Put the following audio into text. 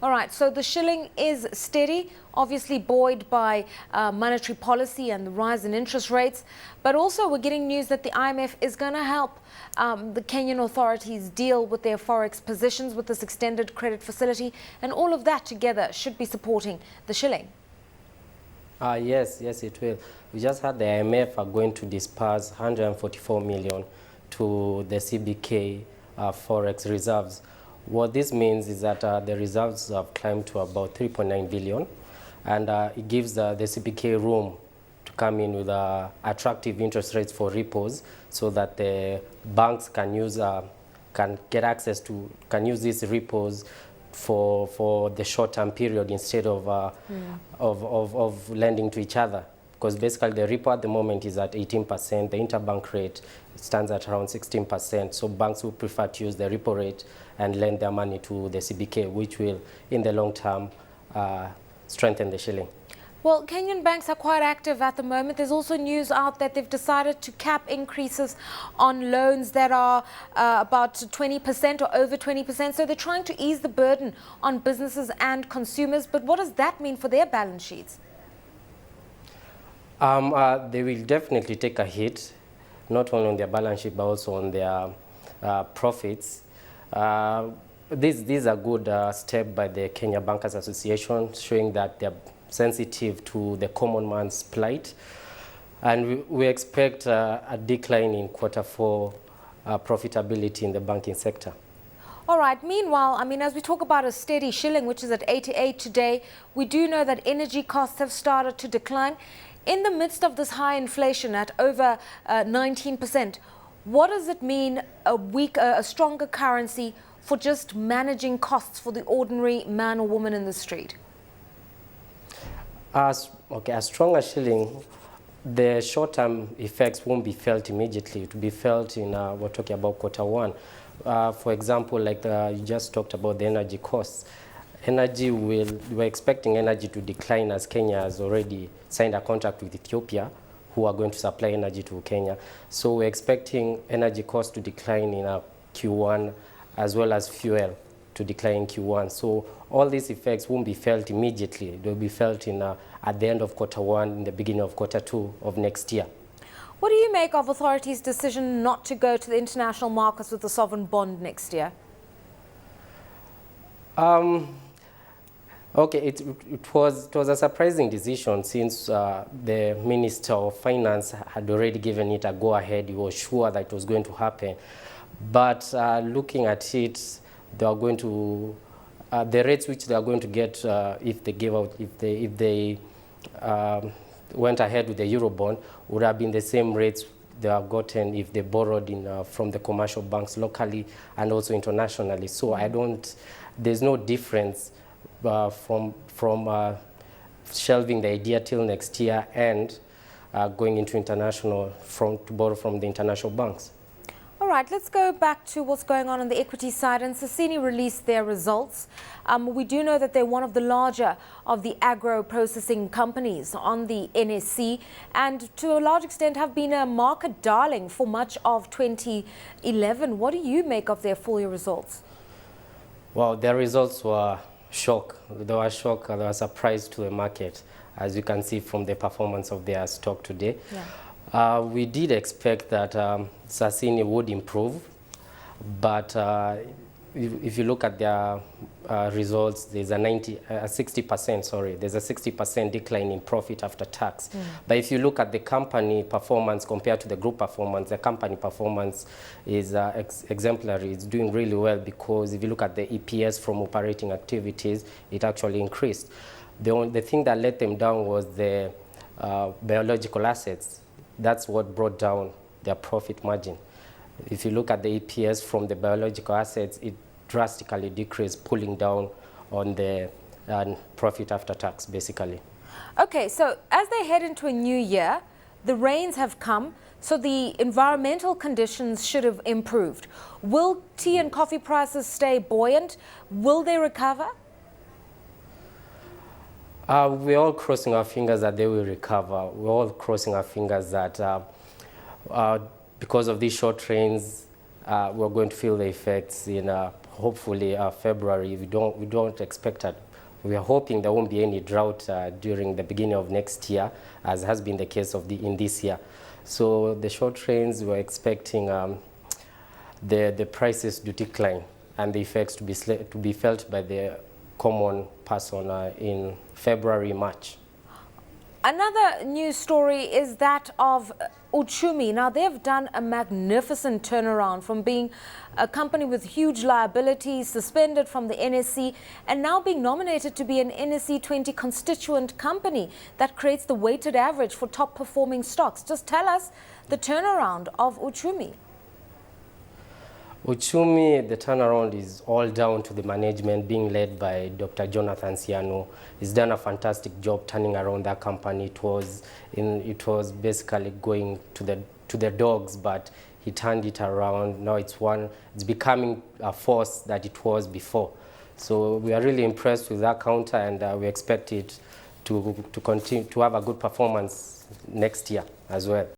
All right, so the shilling is steady, obviously buoyed by monetary policy and the rise in interest rates. But also we're getting news that the IMF is going to help the Kenyan authorities deal with their forex positions with this extended credit facility. And all of that together should be supporting the shilling. Yes, it will. We just had the IMF are going to disperse 144 million to the CBK forex reserves. What this means is that the reserves have climbed to about 3.9 billion, and it gives the CBK room to come in with attractive interest rates for repos, so that the banks can use can use these repos for the short-term period instead of lending to each other. Because basically the repo at the moment is at 18%, the interbank rate stands at around 16%. So banks will prefer to use the repo rate and lend their money to the CBK, which will, in the long term, strengthen the shilling. Well, Kenyan banks are quite active at the moment. There's also news out that they've decided to cap increases on loans that are about 20% or over 20%. So they're trying to ease the burden on businesses and consumers. But what does that mean for their balance sheets? They will definitely take a hit, not only on their balance sheet, but also on their profits. This is a good step by the Kenya Bankers Association, showing that they're sensitive to the common man's plight. And we expect a decline in Q4 profitability in the banking sector. All right. Meanwhile, I mean, as we talk about a steady shilling, which is at 88 today, we do know that energy costs have started to decline. In the midst of this high inflation at over 19%, what does it mean, a stronger currency for just managing costs for the ordinary man or woman in the street? A stronger shilling, the short-term effects won't be felt immediately. It will be felt in, we're talking about Q1. For example, like you just talked about the energy costs. We're expecting energy to decline, as Kenya has already signed a contract with Ethiopia, who are going to supply energy to Kenya. So we're expecting energy costs to decline in Q1, as well as fuel to decline in Q1. So all these effects won't be felt immediately. They'll be felt at the end of Q1, in the beginning of Q2 of next year. What do you make of authorities' decision not to go to the international markets with the sovereign bond next year? It was a surprising decision, since the Minister of Finance had already given it a go-ahead. He was sure that it was going to happen. But looking at it, they are going to the rates which they are going to get if they went ahead with the Eurobond would have been the same rates they have gotten if they borrowed from the commercial banks locally and also internationally. So there's no difference from shelving the idea till next year and going into international to borrow from the international banks. All right, let's go back to what's going on the equity side. And Sasini released their results. We do know that they're one of the larger of the agro-processing companies on the NSE, and to a large extent have been a market darling for much of 2011. What do you make of their full year results? Well, their results were shock. They were shock. They were a surprise to the market, as you can see from the performance of their stock today. Yeah. We did expect that Sasini would improve, but if you look at their results, there's a 60% decline in profit after tax. But if you look at the company performance compared to the group performance, the company performance is exemplary. It's doing really well, because if you look at the EPS from operating activities, it actually increased. The thing that let them down was the biological assets. That's what brought down their profit margin. If you look at the EPS from the biological assets, it drastically decreased, pulling down on the profit after tax, basically. Okay, so as they head into a new year, the rains have come, so the environmental conditions should have improved. Will tea and coffee prices stay buoyant? Will they recover? We're all crossing our fingers that they will recover. We're all crossing our fingers that because of these short rains, we're going to feel the effects in hopefully February. We don't expect that. We are hoping there won't be any drought during the beginning of next year, as has been the case in this year. So the short trains, we're expecting the prices to decline and the effects to be felt by the common person in February, March. Another news story is that of Uchumi. Now, they've done a magnificent turnaround from being a company with huge liabilities, suspended from the NSE, and now being nominated to be an NSE 20 constituent company that creates the weighted average for top performing stocks. Just tell us the turnaround of Uchumi. Uchumi, the turnaround is all down to the management being led by Dr. Jonathan Siano. He's done a fantastic job turning around that company. It was basically going to the dogs, but he turned it around. Now it's becoming a force that it was before. So we are really impressed with that counter, and we expect it to continue to have a good performance next year as well.